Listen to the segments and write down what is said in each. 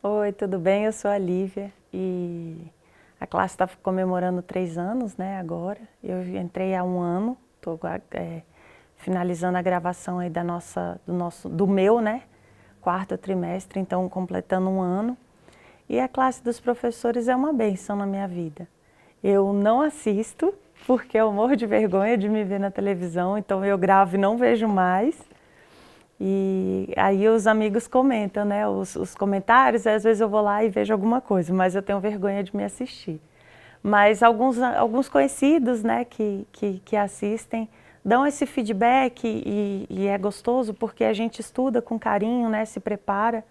Oi, tudo bem? Eu sou a Lívia e a classe está comemorando 3 anos, né, agora. Eu entrei há 1 ano, estou finalizando a gravação aí do meu, né, 4º trimestre, então completando 1 ano. E a classe dos professores é uma bênção na minha vida. Eu não assisto, porque eu morro de vergonha de me ver na televisão, então eu gravo e não vejo mais. E aí os amigos comentam, né, os comentários, às vezes eu vou lá e vejo alguma coisa, mas eu tenho vergonha de me assistir. Mas alguns conhecidos, né, que assistem, dão esse feedback e é gostoso porque a gente estuda com carinho, né, se prepara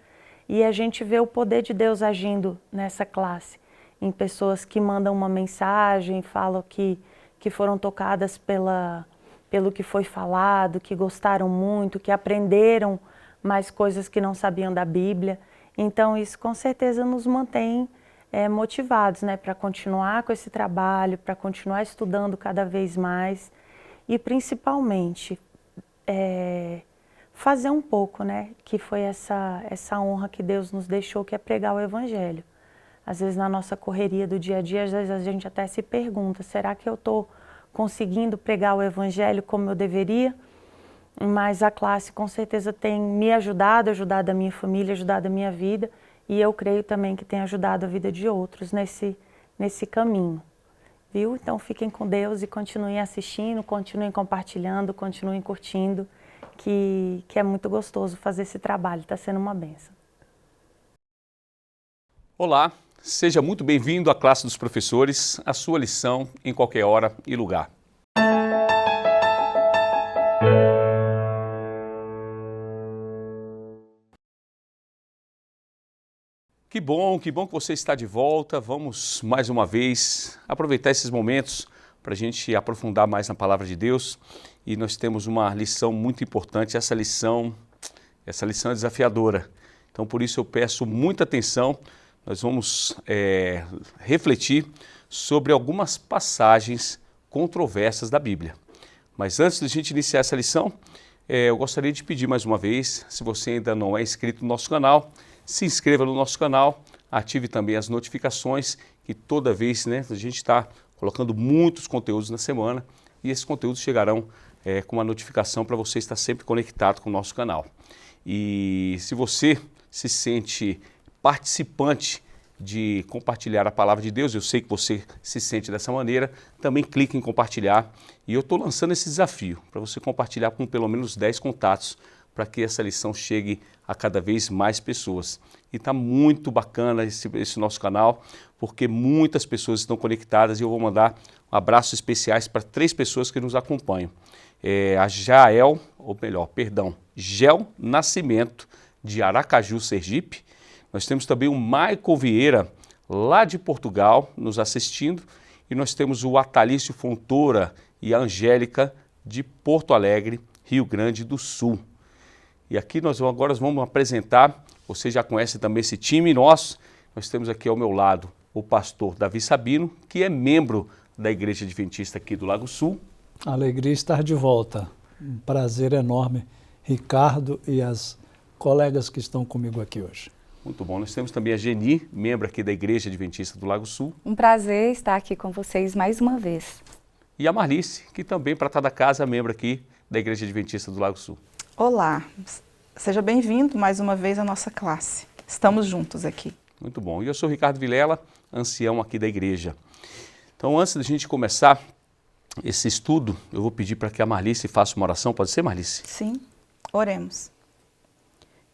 e a gente vê o poder de Deus agindo nessa classe, em pessoas que mandam uma mensagem, falam que foram tocadas pelo que foi falado, que gostaram muito, que aprenderam mais coisas que não sabiam da Bíblia. Então isso com certeza nos mantém motivados, né, para continuar com esse trabalho, para continuar estudando cada vez mais e principalmente fazer um pouco, né, que foi essa honra que Deus nos deixou, que é pregar o Evangelho. Às vezes na nossa correria do dia a dia, às vezes a gente até se pergunta, será que eu estou conseguindo pregar o Evangelho como eu deveria? Mas a classe com certeza tem me ajudado a minha família, ajudado a minha vida, e eu creio também que tem ajudado a vida de outros nesse caminho, viu? Então fiquem com Deus e continuem assistindo, continuem compartilhando, continuem curtindo, que é muito gostoso fazer esse trabalho, está sendo uma bênção. Olá, seja muito bem-vindo à classe dos professores, a sua lição em qualquer hora e lugar. Que bom que você está de volta. Vamos mais uma vez aproveitar esses momentos para a gente aprofundar mais na palavra de Deus. E nós temos uma lição muito importante, essa lição é desafiadora. Então por isso eu peço muita atenção. Nós vamos refletir sobre algumas passagens controversas da Bíblia. Mas antes de a gente iniciar essa lição, eu gostaria de pedir mais uma vez, se você ainda não é inscrito no nosso canal, se inscreva no nosso canal, ative também as notificações, que toda vez, né, a gente está colocando muitos conteúdos na semana e esses conteúdos chegarão com uma notificação para você estar sempre conectado com o nosso canal. E se você se sente participante de compartilhar a palavra de Deus, eu sei que você se sente dessa maneira, também clique em compartilhar. E eu estou lançando esse desafio para você compartilhar com pelo menos 10 contatos para que essa lição chegue a cada vez mais pessoas. E está muito bacana esse nosso canal, porque muitas pessoas estão conectadas e eu vou mandar abraços especiais para 3 pessoas que nos acompanham. A Gel Nascimento, de Aracaju, Sergipe. Nós temos também o Michael Vieira, lá de Portugal, nos assistindo. E nós temos o Atalício Fontoura e a Angélica, de Porto Alegre, Rio Grande do Sul. E aqui agora vamos apresentar, você já conhece também esse time nosso. Nós temos aqui ao meu lado o pastor Davi Sabino, que é membro da Igreja Adventista aqui do Lago Sul. Alegria estar de volta. Um prazer enorme, Ricardo e as colegas que estão comigo aqui hoje. Muito bom. Nós temos também a Geni, membro aqui da Igreja Adventista do Lago Sul. Um prazer estar aqui com vocês mais uma vez. E a Marlice, que também, prata da casa, membro aqui da Igreja Adventista do Lago Sul. Olá, seja bem-vindo mais uma vez à nossa classe. Estamos juntos aqui. Muito bom. E eu sou o Ricardo Vilela, ancião aqui da igreja. Então, antes da gente começar esse estudo, eu vou pedir para que a Marlice faça uma oração. Pode ser, Marlice? Sim, oremos.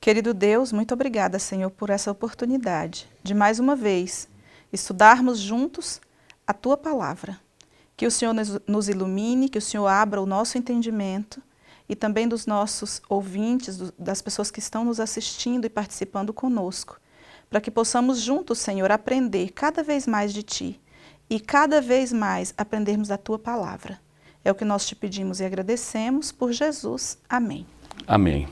Querido Deus, muito obrigada, Senhor, por essa oportunidade de mais uma vez estudarmos juntos a Tua Palavra. Que o Senhor nos ilumine, que o Senhor abra o nosso entendimento e também dos nossos ouvintes, das pessoas que estão nos assistindo e participando conosco, para que possamos juntos, Senhor, aprender cada vez mais de Ti e cada vez mais aprendermos da Tua Palavra. É o que nós te pedimos e agradecemos por Jesus. Amém. Amém.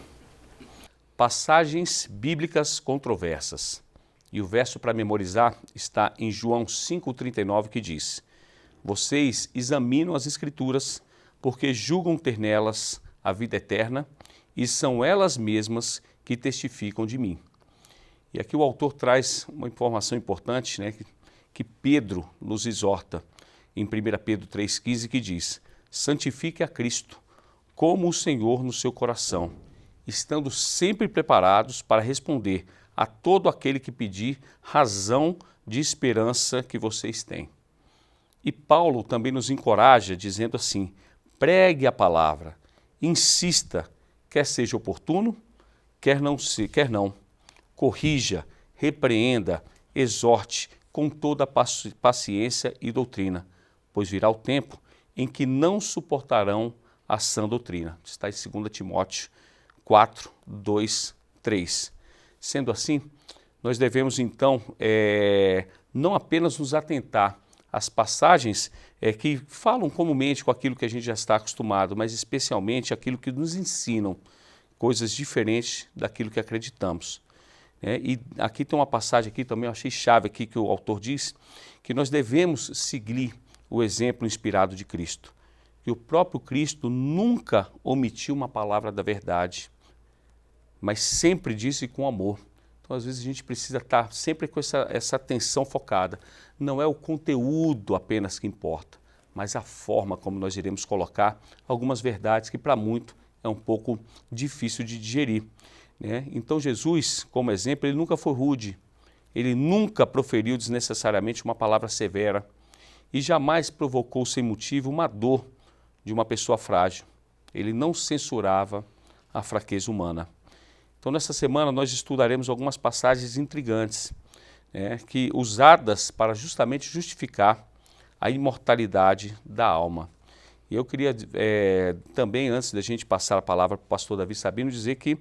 Passagens bíblicas controversas. E o verso para memorizar está em João 5,39, que diz: Vocês examinam as Escrituras, porque julgam ter nelas a vida eterna, e são elas mesmas que testificam de mim. E aqui o autor traz uma informação importante, né, que Pedro nos exorta em 1 Pedro 3,15, que diz: santifique a Cristo como o Senhor no seu coração, estando sempre preparados para responder a todo aquele que pedir razão de esperança que vocês têm. E Paulo também nos encoraja dizendo assim: pregue a palavra, insista, quer seja oportuno, quer não, corrija, repreenda, exorte com toda paciência e doutrina, pois virá o tempo em que não suportarão a sã doutrina. Está em 2 Timóteo 4, 2, 3. Sendo assim, nós devemos então não apenas nos atentar às passagens que falam comumente com aquilo que a gente já está acostumado, mas especialmente aquilo que nos ensinam coisas diferentes daquilo que acreditamos. E aqui tem uma passagem aqui também, eu achei chave aqui, que o autor diz que nós devemos seguir o exemplo inspirado de Cristo, que o próprio Cristo nunca omitiu uma palavra da verdade, mas sempre disse com amor. Então, às vezes, a gente precisa estar sempre com essa atenção focada. Não é o conteúdo apenas que importa, mas a forma como nós iremos colocar algumas verdades que, para muito, é um pouco difícil de digerir. Então, Jesus, como exemplo, ele nunca foi rude, ele nunca proferiu desnecessariamente uma palavra severa e jamais provocou sem motivo uma dor de uma pessoa frágil. Ele não censurava a fraqueza humana. Então, nessa semana, nós estudaremos algumas passagens intrigantes, que usadas para justamente justificar a imortalidade da alma. E eu queria também, antes da gente passar a palavra para o pastor Davi Sabino, dizer que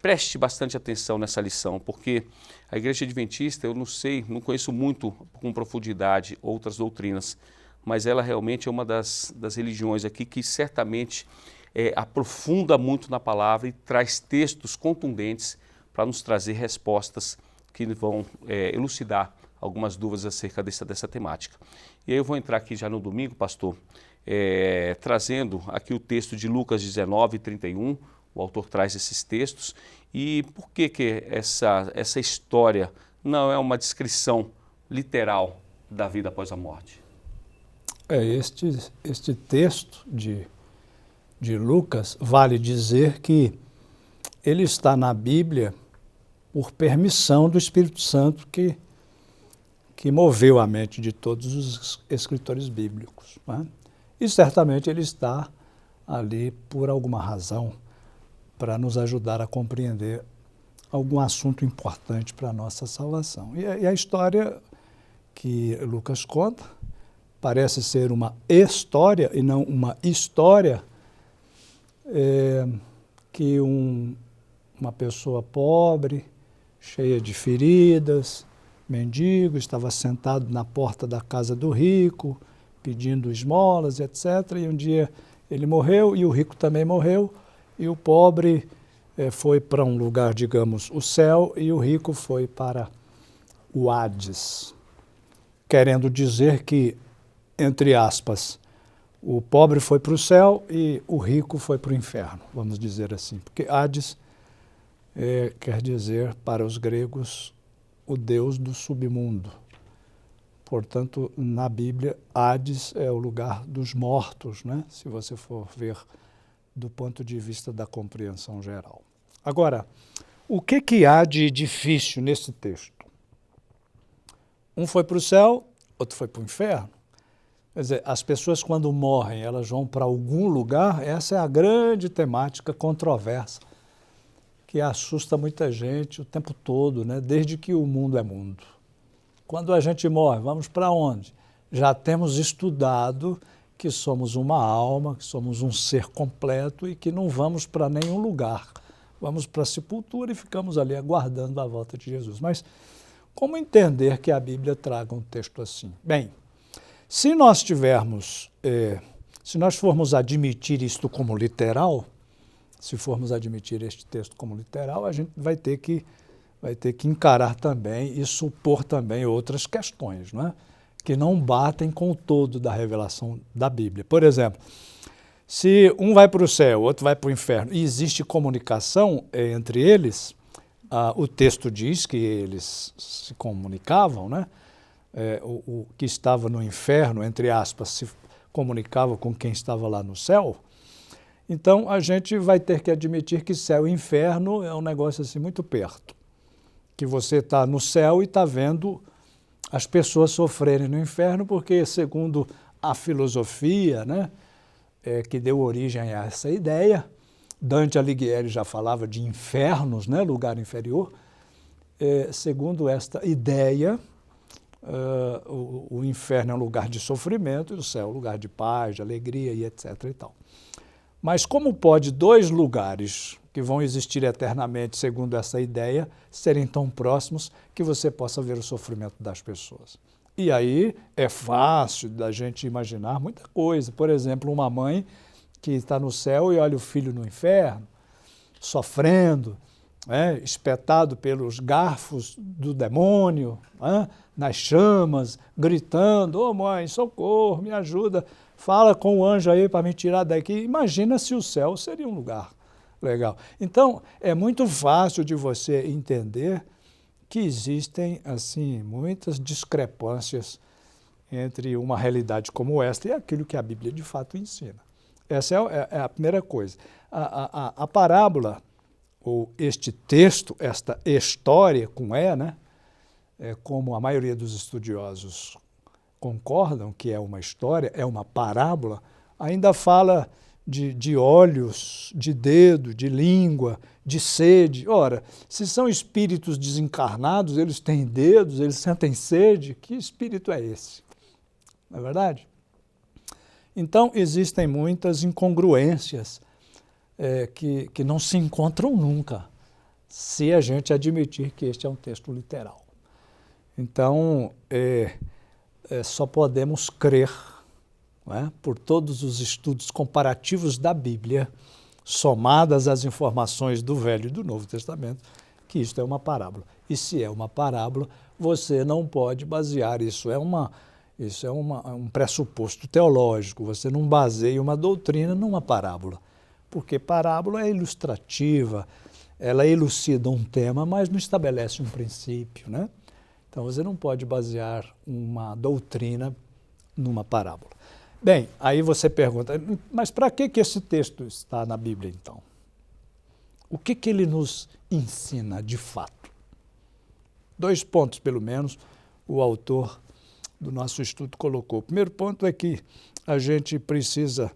preste bastante atenção nessa lição, porque a Igreja Adventista, eu não conheço muito com profundidade outras doutrinas, mas ela realmente é uma das religiões aqui que certamente aprofunda muito na palavra e traz textos contundentes para nos trazer respostas que vão elucidar algumas dúvidas acerca dessa temática. E aí eu vou entrar aqui já no domingo, pastor, trazendo aqui o texto de Lucas 19, 31, o autor traz esses textos, e por que essa história não é uma descrição literal da vida após a morte? Este texto de Lucas, vale dizer que ele está na Bíblia por permissão do Espírito Santo que moveu a mente de todos os escritores bíblicos. E certamente ele está ali por alguma razão para nos ajudar a compreender algum assunto importante para a nossa salvação. E a história que Lucas conta parece ser uma história e não uma história que uma pessoa pobre, cheia de feridas, mendigo, estava sentado na porta da casa do rico, pedindo esmolas, etc. E um dia ele morreu e o rico também morreu, e o pobre foi para um lugar, digamos, o céu, e o rico foi para o Hades, querendo dizer que, entre aspas, o pobre foi para o céu e o rico foi para o inferno, vamos dizer assim, porque Hades quer dizer, para os gregos, o deus do submundo. Portanto, na Bíblia, Hades é o lugar dos mortos, se você for ver do ponto de vista da compreensão geral. Agora, o que há de difícil nesse texto? Um foi para o céu, outro foi para o inferno. Quer dizer, as pessoas quando morrem, elas vão para algum lugar, essa é a grande temática controversa, que assusta muita gente o tempo todo, desde que o mundo é mundo. Quando a gente morre, vamos para onde? Já temos estudado que somos uma alma, que somos um ser completo e que não vamos para nenhum lugar. Vamos para a sepultura e ficamos ali aguardando a volta de Jesus. Mas como entender que a Bíblia traga um texto assim? Bem, se nós formos admitir isto como literal, se formos admitir este texto como literal, a gente vai ter que encarar também e supor também outras questões, que não batem com o todo da revelação da Bíblia. Por exemplo, se um vai para o céu, outro vai para o inferno, e existe comunicação entre eles, o texto diz que eles se comunicavam, né? O que estava no inferno, entre aspas, se comunicava com quem estava lá no céu. Então, a gente vai ter que admitir que céu e inferno é um negócio assim muito perto. Que você está no céu e está vendo as pessoas sofrerem no inferno, porque, segundo a filosofia, né, que deu origem a essa ideia, Dante Alighieri já falava de infernos, né, lugar inferior. Segundo esta ideia, o inferno é um lugar de sofrimento e o céu é um lugar de paz, de alegria e etc. e tal. Mas como pode dois lugares que vão existir eternamente, segundo essa ideia, serem tão próximos que você possa ver o sofrimento das pessoas? E aí é fácil da gente imaginar muita coisa. Por exemplo, uma mãe que está no céu e olha o filho no inferno, sofrendo, espetado pelos garfos do demônio, nas chamas, gritando, ô mãe, socorro, me ajuda, fala com o anjo aí para me tirar daqui. Imagina se o céu seria um lugar legal. Então, é muito fácil de você entender que existem, assim, muitas discrepâncias entre uma realidade como esta e aquilo que a Bíblia de fato ensina. Essa é a primeira coisa. A parábola, ou este texto, esta história com né? Como a maioria dos estudiosos concordam que é uma história, é uma parábola, ainda fala de olhos, de dedo, de língua, de sede. Ora, se são espíritos desencarnados, eles têm dedos, eles sentem sede, que espírito é esse? Não é verdade? Então, existem muitas incongruências que não se encontram nunca, se a gente admitir que este é um texto literal. Então, só podemos crer, por todos os estudos comparativos da Bíblia, somadas às informações do Velho e do Novo Testamento, que isto é uma parábola. E se é uma parábola, você não pode basear, isso é um pressuposto teológico, você não baseia uma doutrina numa parábola, porque parábola é ilustrativa, ela elucida um tema, mas não estabelece um princípio, né? Então, você não pode basear uma doutrina numa parábola. Bem, aí você pergunta, mas para que esse texto está na Bíblia, então? O que ele nos ensina de fato? 2 pontos, pelo menos, o autor do nosso estudo colocou. O primeiro ponto é que a gente precisa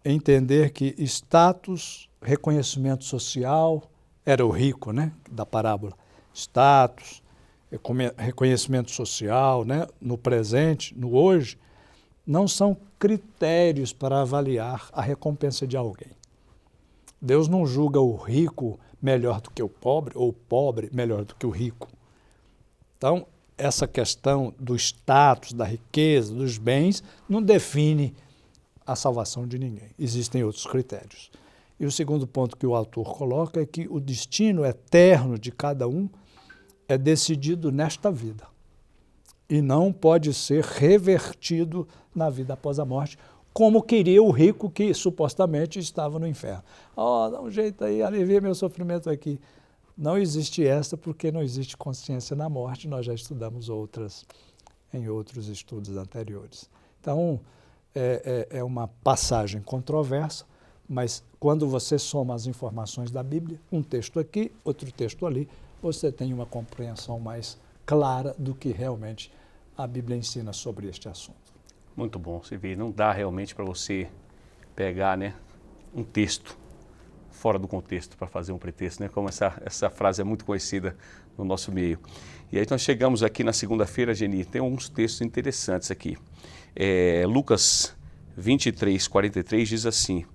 entender que status, reconhecimento social, era o rico, né, da parábola. Status, reconhecimento social, né, no presente, no hoje, não são critérios para avaliar a recompensa de alguém. Deus não julga o rico melhor do que o pobre, ou o pobre melhor do que o rico. Então, essa questão do status, da riqueza, dos bens, não define a salvação de ninguém. Existem outros critérios. E o segundo ponto que o autor coloca é que o destino eterno de cada um é decidido nesta vida e não pode ser revertido na vida após a morte, como queria o rico que supostamente estava no inferno. Dá um jeito aí, alivia meu sofrimento aqui. Não existe essa porque não existe consciência na morte, nós já estudamos outras em outros estudos anteriores. Então, é uma passagem controversa, mas quando você soma as informações da Bíblia, um texto aqui, outro texto ali, você tem uma compreensão mais clara do que realmente a Bíblia ensina sobre este assunto. Muito bom, você vê, não dá realmente para você pegar, né, um texto fora do contexto para fazer um pretexto, né, como essa frase é muito conhecida no nosso meio. E aí nós chegamos aqui na segunda-feira, Geni, tem alguns textos interessantes aqui. Lucas 23, 43 diz assim,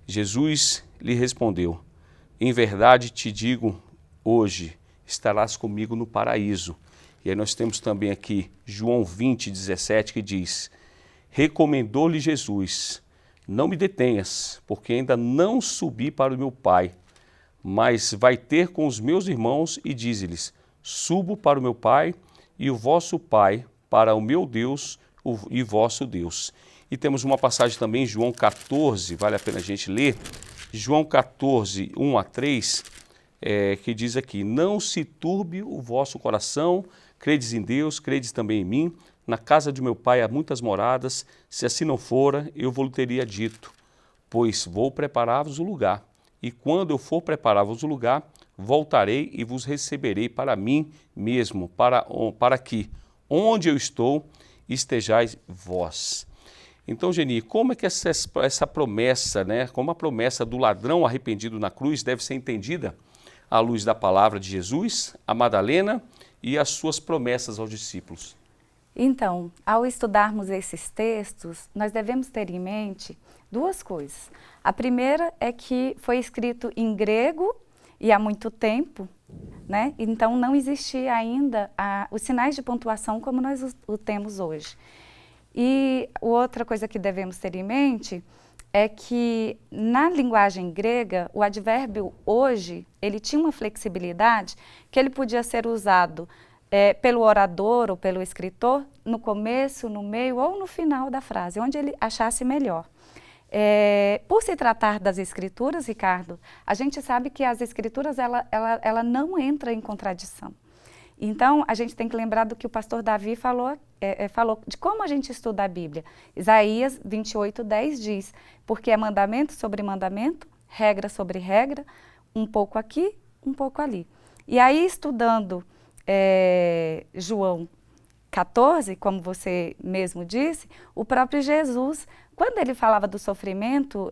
Jesus lhe respondeu, em verdade te digo, hoje estarás comigo no paraíso. E aí nós temos também aqui João 20, 17, que diz, recomendou-lhe Jesus, não me detenhas, porque ainda não subi para o meu Pai, mas vai ter com os meus irmãos e dize-lhes, subo para o meu Pai e o vosso Pai, para o meu Deus e vosso Deus. E temos uma passagem também, João 14, vale a pena a gente ler, João 14, 1 a 3, que diz aqui, não se turbe o vosso coração, credes em Deus, credes também em mim, na casa de meu pai há muitas moradas, se assim não fora, eu vos teria dito, pois vou preparar-vos o lugar, e quando eu for preparar-vos o lugar, voltarei e vos receberei para mim mesmo, para que, onde eu estou, estejais vós. Então, Geni, como é que essa promessa, né, como a promessa do ladrão arrependido na cruz deve ser entendida à luz da palavra de Jesus, a Madalena e as suas promessas aos discípulos? Então, ao estudarmos esses textos, nós devemos ter em mente duas coisas. A primeira é que foi escrito em grego e há muito tempo, né? Então não existia ainda os sinais de pontuação como nós o temos hoje. E outra coisa que devemos ter em mente é que na linguagem grega, o advérbio hoje, ele tinha uma flexibilidade que ele podia ser usado pelo orador ou pelo escritor no começo, no meio ou no final da frase, onde ele achasse melhor. Por se tratar das escrituras, Ricardo, a gente sabe que as escrituras ela não entra em contradição. Então, a gente tem que lembrar do que o pastor Davi falou de como a gente estuda a Bíblia. Isaías 28:10 diz, porque é mandamento sobre mandamento, regra sobre regra, um pouco aqui, um pouco ali. E aí, estudando João 14, como você mesmo disse, o próprio Jesus, quando ele falava do sofrimento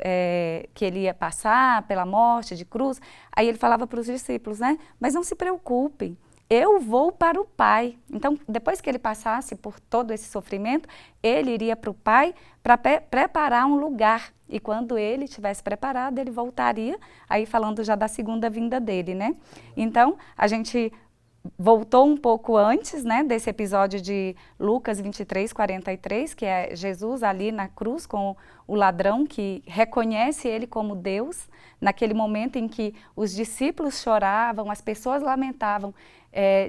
que ele ia passar pela morte de cruz, aí ele falava para os discípulos, né? Mas não se preocupem, eu vou para o Pai. Então, depois que ele passasse por todo esse sofrimento, ele iria para o Pai para preparar um lugar. E quando ele estivesse preparado, ele voltaria, aí falando já da segunda vinda dele, né? Então, a gente voltou um pouco antes, né, desse episódio de Lucas 23:43, que é Jesus ali na cruz com o ladrão que reconhece ele como Deus, naquele momento em que os discípulos choravam, as pessoas lamentavam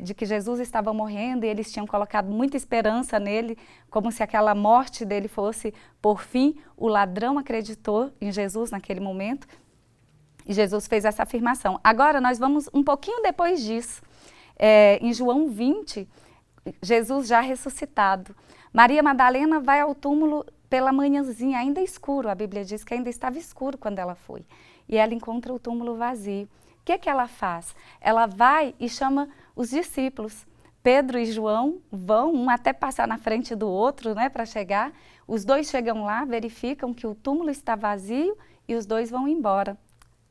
de que Jesus estava morrendo e eles tinham colocado muita esperança nele, como se aquela morte dele fosse por fim. O ladrão acreditou em Jesus naquele momento e Jesus fez essa afirmação. Agora nós vamos um pouquinho depois disso. Em João 20, Jesus já ressuscitado. Maria Madalena vai ao túmulo pela manhãzinha, ainda escuro, a Bíblia diz que ainda estava escuro quando ela foi. E ela encontra o túmulo vazio. O que ela faz? Ela vai e chama os discípulos. Pedro e João vão, um até passar na frente do outro, né, para chegar. Os dois chegam lá, verificam que o túmulo está vazio e os dois vão embora.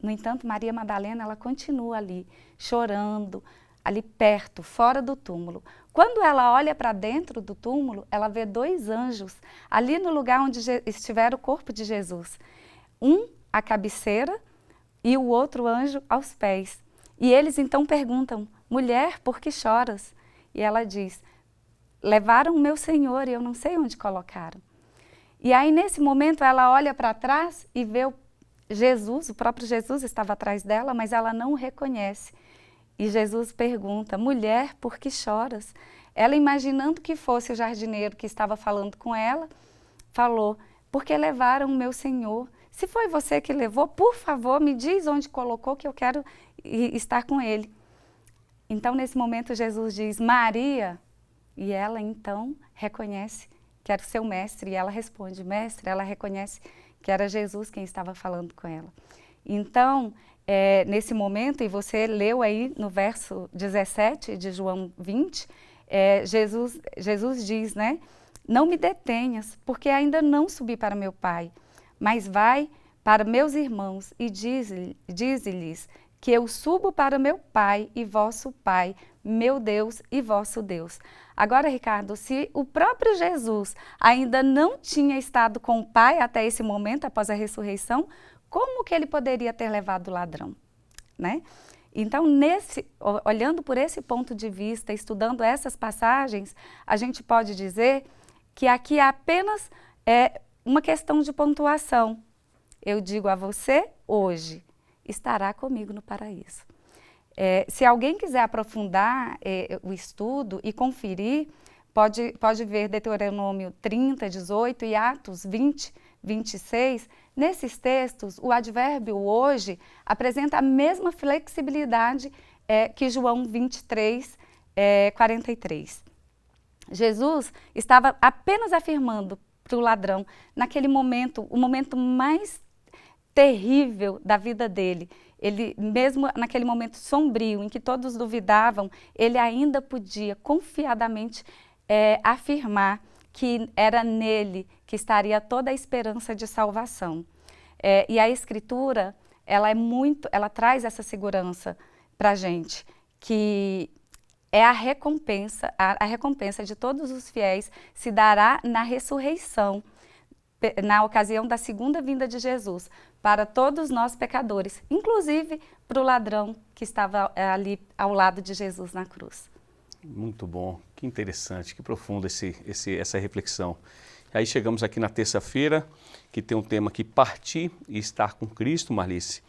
No entanto, Maria Madalena, ela continua ali, chorando, ali perto, fora do túmulo. Quando ela olha para dentro do túmulo, ela vê dois anjos ali no lugar onde estivera o corpo de Jesus. Um à cabeceira e o outro anjo aos pés. E eles então perguntam, mulher, por que choras? E ela diz, levaram o meu Senhor e eu não sei onde colocaram. E aí nesse momento ela olha para trás e vê Jesus, o próprio Jesus estava atrás dela, mas ela não o reconhece. E Jesus pergunta, mulher, por que choras? Ela, imaginando que fosse o jardineiro que estava falando com ela, falou, porque levaram o meu Senhor. Se foi você que levou, por favor, me diz onde colocou que eu quero estar com ele. Então, nesse momento, Jesus diz, Maria. E ela, então, reconhece que era o seu mestre. E ela responde, mestre. Ela reconhece que era Jesus quem estava falando com ela. Então, nesse momento, e você leu aí no verso 17 de João 20, Jesus diz, né? Não me detenhas, porque ainda não subi para meu Pai, mas vai para meus irmãos e dize-lhes que eu subo para meu Pai e vosso Pai, meu Deus e vosso Deus. Agora, Ricardo, se o próprio Jesus ainda não tinha estado com o Pai até esse momento, após a ressurreição, como que ele poderia ter levado o ladrão, né? Então, olhando por esse ponto de vista, estudando essas passagens, a gente pode dizer que aqui é apenas uma questão de pontuação. Eu digo a você, hoje, estará comigo no paraíso. Se alguém quiser aprofundar o estudo e conferir, pode ver Deuteronômio 30, 18 e Atos 20, 26, nesses textos, o advérbio hoje apresenta a mesma flexibilidade que João 23, 43. Jesus estava apenas afirmando para o ladrão, naquele momento, o momento mais terrível da vida dele, ele, mesmo naquele momento sombrio, em que todos duvidavam, ele ainda podia confiadamente afirmar que era nele que estaria toda a esperança de salvação. E a Escritura, ela traz essa segurança para a gente, que é a recompensa de todos os fiéis se dará na ressurreição, na ocasião da segunda vinda de Jesus, para todos nós pecadores, inclusive para o ladrão que estava ali ao lado de Jesus na cruz. Muito bom, que interessante, que profundo essa reflexão. Aí chegamos aqui na terça-feira, que tem um tema aqui, partir e estar com Cristo, Marlice.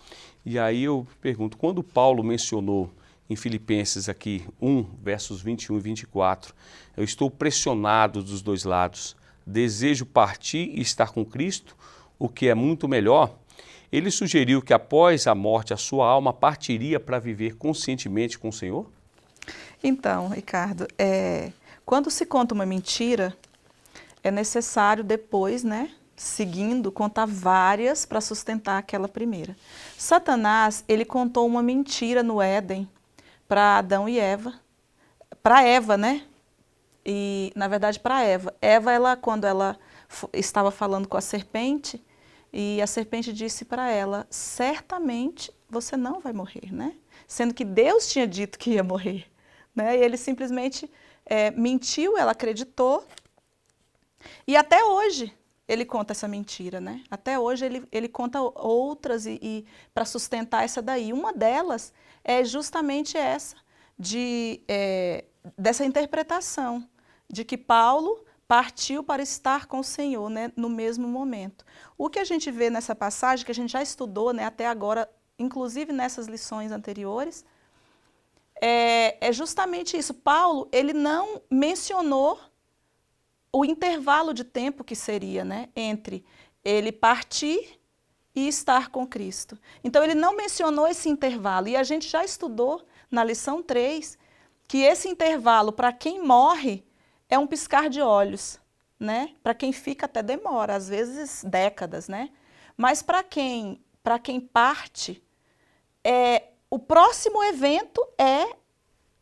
E aí eu pergunto, quando Paulo mencionou em Filipenses aqui 1, versos 21 e 24, eu estou pressionado dos dois lados, desejo partir e estar com Cristo, o que é muito melhor. Ele sugeriu que após a morte a sua alma partiria para viver conscientemente com o Senhor? Então, Ricardo, quando se conta uma mentira, é necessário depois, seguindo, contar várias para sustentar aquela primeira. Satanás, ele contou uma mentira no Éden para Adão e Eva, para Eva, E, na verdade, para Eva. Eva, quando ela estava falando com a serpente, e a serpente disse para ela, certamente você não vai morrer, Sendo que Deus tinha dito que ia morrer, E ele simplesmente mentiu, ela acreditou, e até hoje ele conta essa mentira, Até hoje ele conta outras e para sustentar essa daí. Uma delas é justamente essa, dessa interpretação, de que Paulo partiu para estar com o Senhor, no mesmo momento. O que a gente vê nessa passagem, que a gente já estudou, até agora, inclusive nessas lições anteriores, é justamente isso. Paulo, ele não mencionou o intervalo de tempo que seria, entre ele partir e estar com Cristo. Então, ele não mencionou esse intervalo. E a gente já estudou na lição 3 que esse intervalo, para quem morre, é um piscar de olhos, Para quem fica até demora, às vezes décadas, Mas para quem parte, o próximo evento é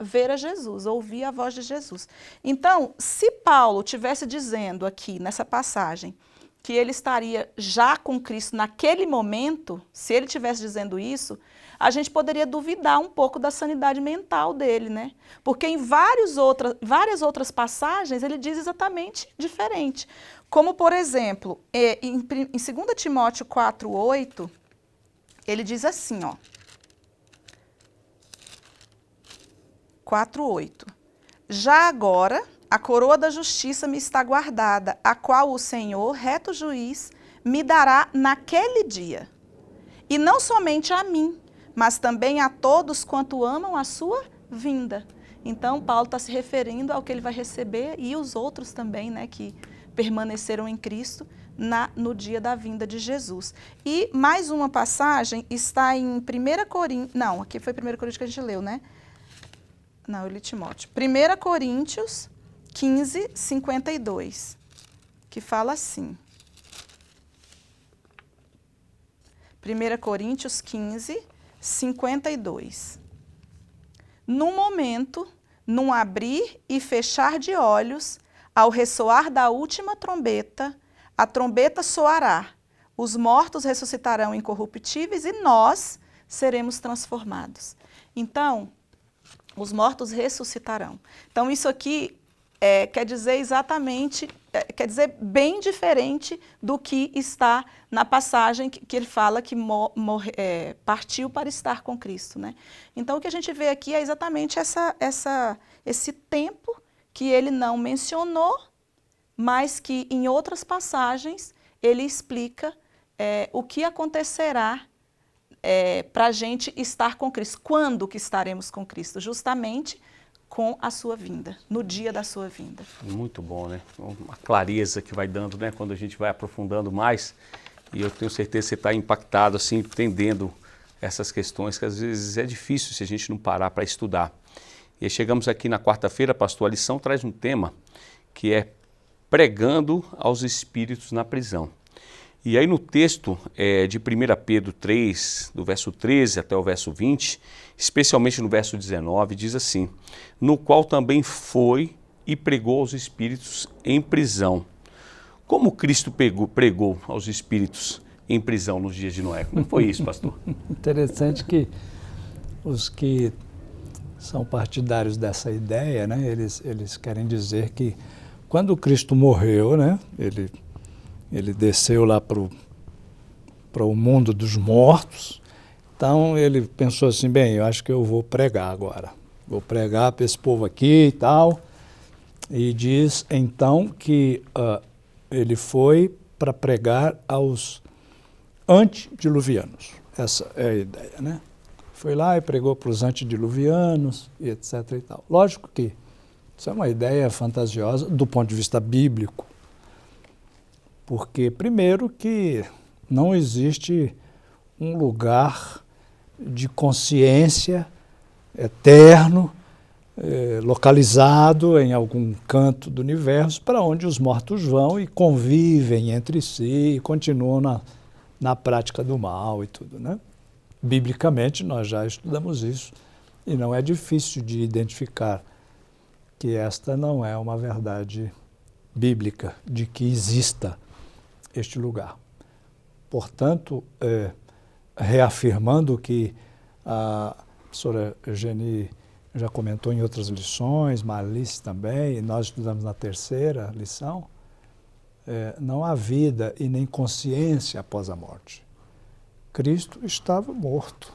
ver a Jesus, ouvir a voz de Jesus. Então, se Paulo estivesse dizendo aqui, nessa passagem, que ele estaria já com Cristo naquele momento, se ele estivesse dizendo isso, a gente poderia duvidar um pouco da sanidade mental dele, Porque em várias outras passagens ele diz exatamente diferente. Como, por exemplo, em 2 Timóteo 4:8, ele diz assim, 4:8. Já agora, a coroa da justiça me está guardada, a qual o Senhor, reto juiz, me dará naquele dia. E não somente a mim, mas também a todos quanto amam a sua vinda. Então, Paulo está se referindo ao que ele vai receber e os outros também, que permaneceram em Cristo no dia da vinda de Jesus. E mais uma passagem está em 1 Coríntios... Não, aqui foi 1 Coríntios que a gente leu, Não, eu li Timóteo. 1 Coríntios 15, 52, que fala assim. 1 Coríntios 15, 52. No momento, num abrir e fechar de olhos, ao ressoar da última trombeta, a trombeta soará, os mortos ressuscitarão incorruptíveis e nós seremos transformados. Então, os mortos ressuscitarão. Então, isso aqui quer dizer exatamente, quer dizer bem diferente do que está na passagem que ele fala que partiu para estar com Cristo, Então, o que a gente vê aqui é exatamente esse tempo que ele não mencionou, mas que em outras passagens ele explica o que acontecerá para a gente estar com Cristo. Quando que estaremos com Cristo? Justamente com a sua vinda, no dia da sua vinda. Muito bom, né? Uma clareza que vai dando, né? Quando a gente vai aprofundando mais. E eu tenho certeza que você está impactado, assim, entendendo essas questões que às vezes é difícil se a gente não parar para estudar. E aí chegamos aqui na quarta-feira, pastor, a lição traz um tema que é pregando aos espíritos na prisão. E aí no texto de 1 Pedro 3, do verso 13 até o verso 20, especialmente no verso 19, diz assim: no qual também foi e pregou aos espíritos em prisão. Como Cristo pregou aos espíritos em prisão nos dias de Noé? Como foi isso, pastor? Interessante que os que são partidários dessa ideia, né, eles querem dizer que quando Cristo morreu, né, ele desceu lá para o mundo dos mortos. Então ele pensou assim, bem, eu acho que eu vou pregar agora. Vou pregar para esse povo aqui e tal. E diz então que ele foi para pregar aos antediluvianos. Essa é a ideia, né? Foi lá e pregou para os antediluvianos e etc. e tal. Lógico que isso é uma ideia fantasiosa do ponto de vista bíblico. Porque, primeiro, que não existe um lugar de consciência eterno, localizado em algum canto do universo, para onde os mortos vão e convivem entre si e continuam na prática do mal e tudo, né? Biblicamente, nós já estudamos isso e não é difícil de identificar que esta não é uma verdade bíblica, de que exista este lugar. Portanto, reafirmando que a professora Eugenie já comentou em outras lições, Marlice também, e nós estudamos na terceira lição, não há vida e nem consciência após a morte. Cristo estava morto,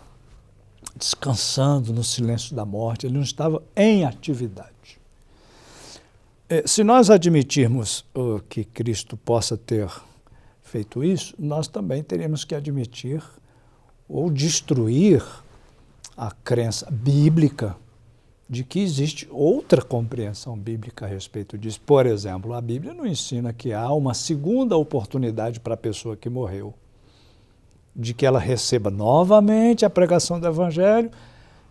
descansando no silêncio da morte, ele não estava em atividade. Se nós admitirmos que Cristo possa ter feito isso, nós também teríamos que admitir ou destruir a crença bíblica de que existe outra compreensão bíblica a respeito disso. Por exemplo, a Bíblia não ensina que há uma segunda oportunidade para a pessoa que morreu, de que ela receba novamente a pregação do Evangelho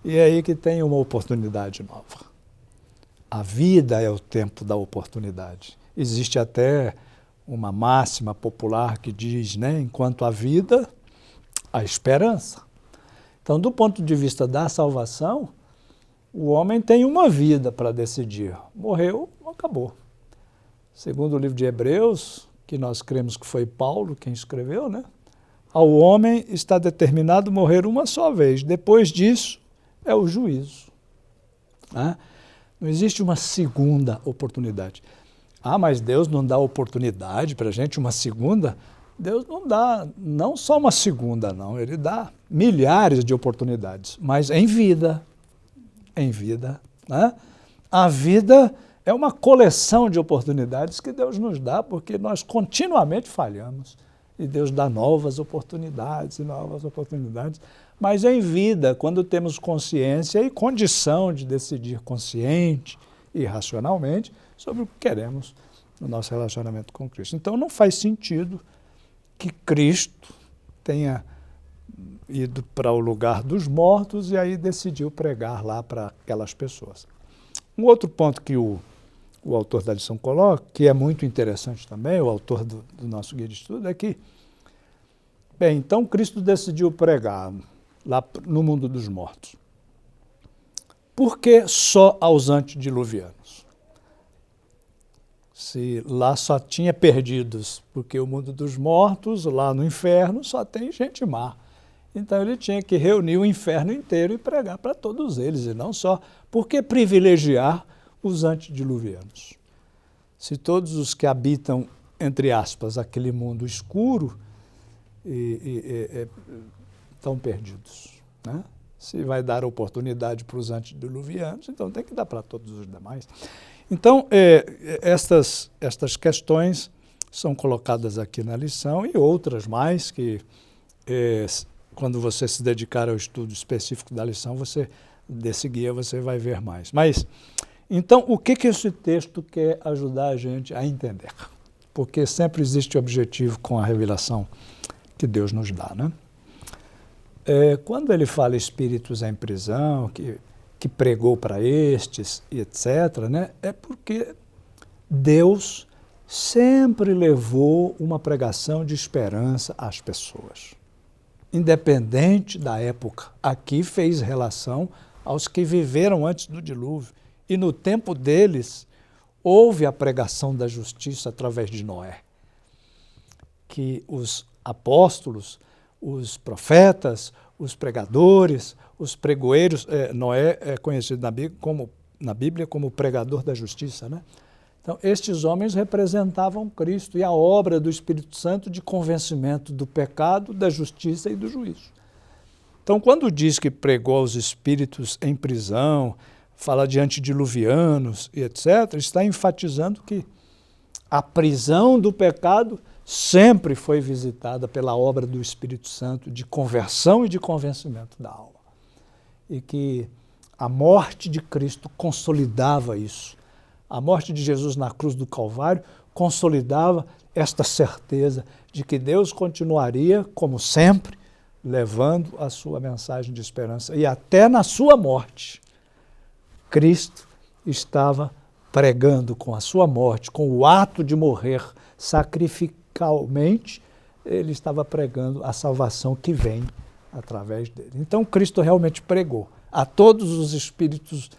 e é aí que tem uma oportunidade nova. A vida é o tempo da oportunidade. Existe até uma máxima popular que diz, né, enquanto há vida, há esperança. Então, do ponto de vista da salvação, o homem tem uma vida para decidir. Morreu, acabou. Segundo o livro de Hebreus, que nós cremos que foi Paulo quem escreveu, né? Ao homem está determinado morrer uma só vez. Depois disso, é o juízo. Né? Não existe uma segunda oportunidade. Ah, mas Deus não dá oportunidade para a gente, uma segunda? Deus não dá, não só uma segunda, não. Ele dá milhares de oportunidades, mas em vida. Em vida. Né? A vida é uma coleção de oportunidades que Deus nos dá, porque nós continuamente falhamos. E Deus dá novas oportunidades e novas oportunidades. Mas em vida, quando temos consciência e condição de decidir consciente e racionalmente sobre o que queremos no nosso relacionamento com Cristo. Então não faz sentido que Cristo tenha ido para o lugar dos mortos e aí decidiu pregar lá para aquelas pessoas. Um outro ponto que o autor da lição coloca, que é muito interessante também, o autor do nosso guia de estudo, é que, bem, então Cristo decidiu pregar lá no mundo dos mortos. Por que só aos antediluvianos? Se lá só tinha perdidos, porque o mundo dos mortos, lá no inferno, só tem gente má. Então ele tinha que reunir o inferno inteiro e pregar para todos eles, e não só. Por que privilegiar os antediluvianos? Se todos os que habitam, entre aspas, aquele mundo escuro, estão perdidos, né? Se vai dar oportunidade para os antediluvianos, então tem que dar para todos os demais. Então, estas questões são colocadas aqui na lição e outras mais que, quando você se dedicar ao estudo específico da lição, você desse guia você vai ver mais. Mas, então, o que esse texto quer ajudar a gente a entender? Porque sempre existe objetivo com a revelação que Deus nos dá, né? Quando ele fala espíritos em prisão, que pregou para estes e etc., né, é porque Deus sempre levou uma pregação de esperança às pessoas. Independente da época. Aqui fez relação aos que viveram antes do dilúvio. E no tempo deles, houve a pregação da justiça através de Noé. Que os apóstolos, os profetas, os pregadores, os pregoeiros, Noé é conhecido na Bíblia como pregador da justiça, né? Então, estes homens representavam Cristo e a obra do Espírito Santo de convencimento do pecado, da justiça e do juízo. Então, quando diz que pregou aos espíritos em prisão, fala de antediluvianos e etc., está enfatizando que a prisão do pecado sempre foi visitada pela obra do Espírito Santo de conversão e de convencimento da alma. E que a morte de Cristo consolidava isso. A morte de Jesus na cruz do Calvário consolidava esta certeza de que Deus continuaria, como sempre, levando a sua mensagem de esperança. E até na sua morte, Cristo estava pregando com a sua morte, com o ato de morrer sacrificalmente, ele estava pregando a salvação que vem através dele. Então, Cristo realmente pregou a todos os espíritos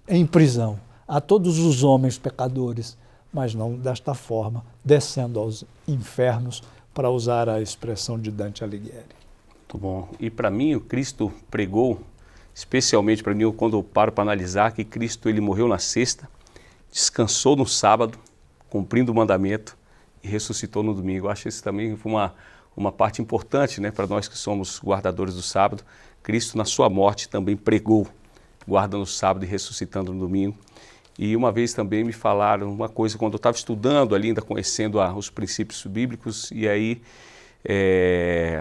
em prisão, a todos os homens pecadores, mas não desta forma, descendo aos infernos, para usar a expressão de Dante Alighieri. Muito bom. E para mim, o Cristo pregou, especialmente para mim, quando eu paro para analisar, que Cristo ele morreu na sexta, descansou no sábado, cumprindo o mandamento, e ressuscitou no domingo. Eu acho isso também uma parte importante, né, para nós que somos guardadores do sábado. Cristo, na sua morte, também pregou, guardando o sábado e ressuscitando no domingo. E uma vez também me falaram uma coisa, quando eu estava estudando ali, ainda conhecendo os princípios bíblicos, e aí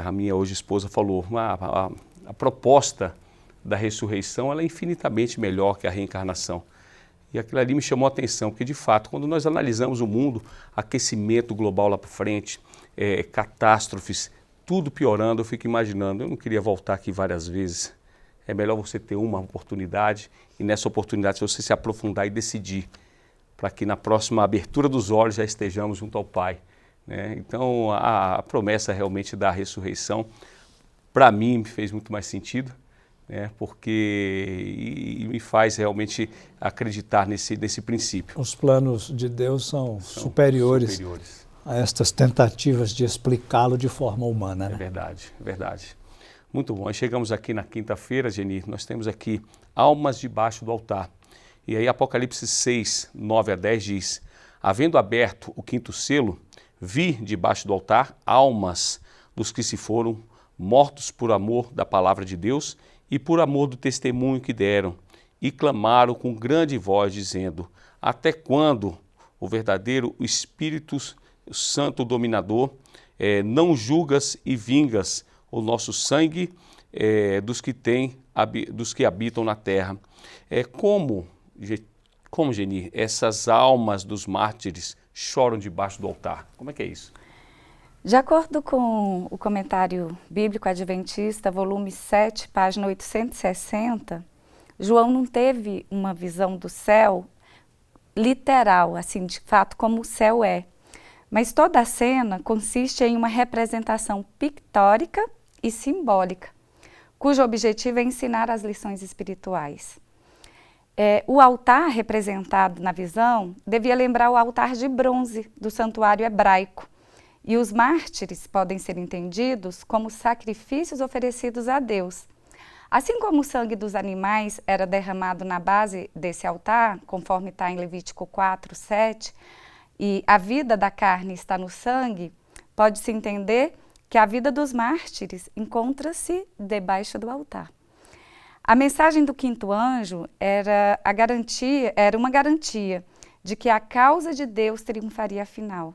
a minha hoje esposa falou, a proposta da ressurreição ela é infinitamente melhor que a reencarnação. E aquilo ali me chamou a atenção, porque de fato, quando nós analisamos o mundo, aquecimento global lá para frente, catástrofes, tudo piorando, eu fico imaginando, eu não queria voltar aqui várias vezes. É melhor você ter uma oportunidade e nessa oportunidade você se aprofundar e decidir para que na próxima abertura dos olhos já estejamos junto ao Pai, né? Então a promessa realmente da ressurreição para mim me fez muito mais sentido, né? Porque me faz realmente acreditar nesse princípio. Os planos de Deus são superiores a estas tentativas de explicá-lo de forma humana, né? É verdade, é verdade. Muito bom. Chegamos aqui na quinta-feira, Geni, nós temos aqui almas debaixo do altar. E aí Apocalipse 6, 9 a 10 diz, havendo aberto o quinto selo, vi debaixo do altar almas dos que se foram mortos por amor da palavra de Deus e por amor do testemunho que deram, e clamaram com grande voz, dizendo, até quando o verdadeiro Espírito Santo dominador não julgas e vingas o nosso sangue dos que habitam na terra? Como, Geni, essas almas dos mártires choram debaixo do altar? Como é que é isso? De acordo com o Comentário Bíblico Adventista, volume 7, página 860, João não teve uma visão do céu literal, assim, de fato, como o céu é. Mas toda a cena consiste em uma representação pictórica e simbólica, cujo objetivo é ensinar as lições espirituais. O altar representado na visão devia lembrar o altar de bronze do santuário hebraico, e os mártires podem ser entendidos como sacrifícios oferecidos a Deus. Assim como o sangue dos animais era derramado na base desse altar, conforme está em Levítico 4, 7, e a vida da carne está no sangue, pode-se entender que a vida dos mártires encontra-se debaixo do altar. A mensagem do quinto anjo era uma garantia de que a causa de Deus triunfaria afinal.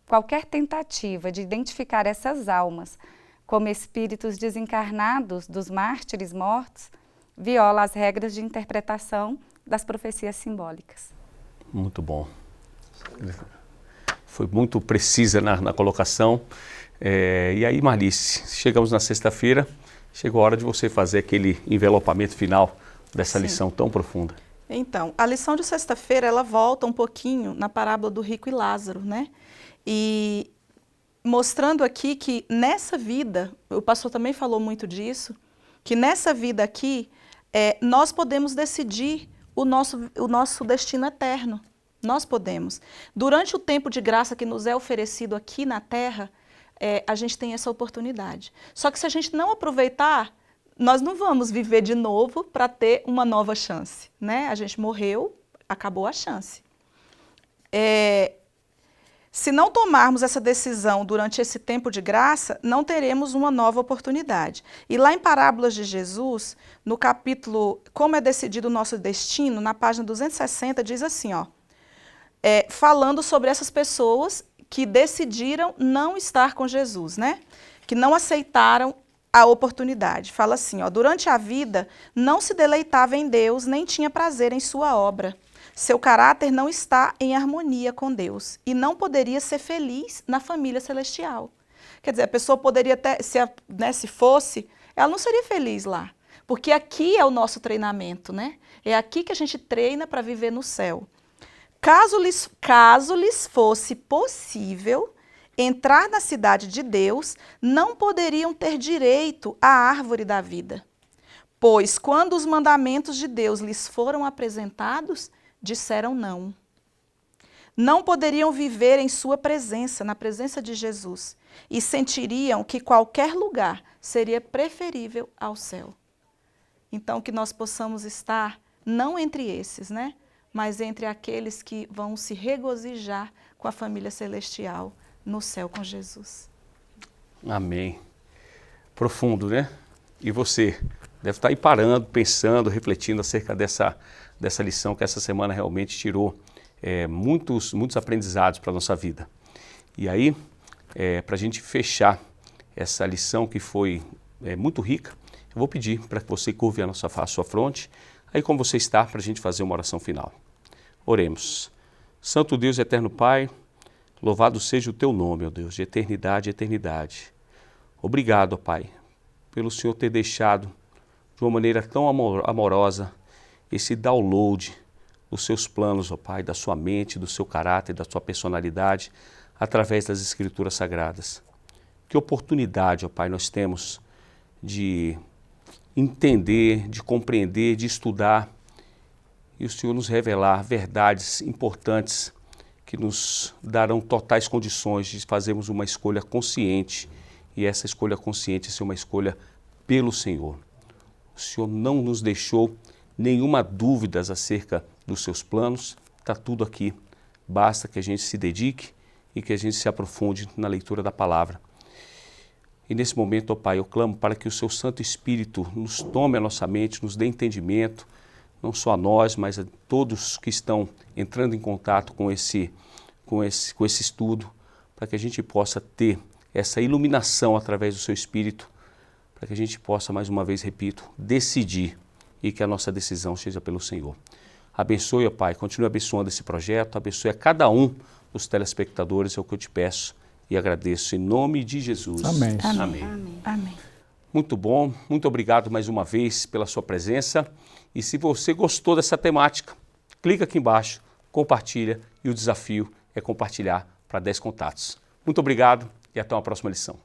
Qualquer tentativa de identificar essas almas como espíritos desencarnados dos mártires mortos viola as regras de interpretação das profecias simbólicas. Muito bom. Foi muito precisa na colocação. E aí, Marlice, chegamos na sexta-feira, chegou a hora de você fazer aquele envelopamento final dessa lição tão profunda. Então, a lição de sexta-feira, ela volta um pouquinho na parábola do rico e Lázaro, né? E mostrando aqui que nessa vida, o pastor também falou muito disso, que nessa vida aqui, nós podemos decidir o nosso destino eterno. Nós podemos. Durante o tempo de graça que nos é oferecido aqui na Terra, a gente tem essa oportunidade. Só que se a gente não aproveitar, nós não vamos viver de novo para ter uma nova chance, né? A gente morreu, acabou a chance. Se não tomarmos essa decisão durante esse tempo de graça, não teremos uma nova oportunidade. E lá em Parábolas de Jesus, no capítulo Como é decidido o nosso destino, na página 260, diz assim, ó, falando sobre essas pessoas que decidiram não estar com Jesus, né? Que não aceitaram a oportunidade. Fala assim, ó, durante a vida não se deleitava em Deus, nem tinha prazer em sua obra. Seu caráter não está em harmonia com Deus e não poderia ser feliz na família celestial. Quer dizer, a pessoa poderia até, se fosse, ela não seria feliz lá. Porque aqui é o nosso treinamento, né? É aqui que a gente treina para viver no céu. Caso lhes fosse possível entrar na cidade de Deus, não poderiam ter direito à árvore da vida. Pois, quando os mandamentos de Deus lhes foram apresentados, disseram não. Não poderiam viver em sua presença, na presença de Jesus, e sentiriam que qualquer lugar seria preferível ao céu. Então, que nós possamos estar, não entre esses, né? Mas entre aqueles que vão se regozijar com a família celestial no céu com Jesus. Amém. Profundo, né? E você deve estar aí parando, pensando, refletindo acerca dessa lição que essa semana realmente tirou muitos aprendizados para a nossa vida. E aí, para a gente fechar essa lição que foi muito rica, eu vou pedir para que você curve a sua fronte, aí como você está, para a gente fazer uma oração final. Oremos. Santo Deus, eterno Pai, louvado seja o teu nome, ó Deus, de eternidade a eternidade. Obrigado, ó Pai, pelo Senhor ter deixado de uma maneira tão amorosa esse download dos seus planos, ó Pai, da sua mente, do seu caráter, da sua personalidade, através das Escrituras Sagradas. Que oportunidade, ó Pai, nós temos de entender, de compreender, de estudar e o Senhor nos revelar verdades importantes que nos darão totais condições de fazermos uma escolha consciente e essa escolha consciente ser uma escolha pelo Senhor. O Senhor não nos deixou nenhuma dúvida acerca dos seus planos, está tudo aqui. Basta que a gente se dedique e que a gente se aprofunde na leitura da palavra. E nesse momento, ó Pai, eu clamo para que o Seu Santo Espírito nos tome a nossa mente, nos dê entendimento, não só a nós, mas a todos que estão entrando em contato com esse estudo, para que a gente possa ter essa iluminação através do Seu Espírito, para que a gente possa, mais uma vez, repito, decidir e que a nossa decisão seja pelo Senhor. Abençoe, ó Pai, continue abençoando esse projeto, abençoe a cada um dos telespectadores, é o que eu te peço e agradeço em nome de Jesus. Amém. Amém. Amém. Amém. Muito bom, muito obrigado mais uma vez pela sua presença. E se você gostou dessa temática, clica aqui embaixo, compartilha e o desafio é compartilhar para 10 contatos. Muito obrigado e até uma próxima lição.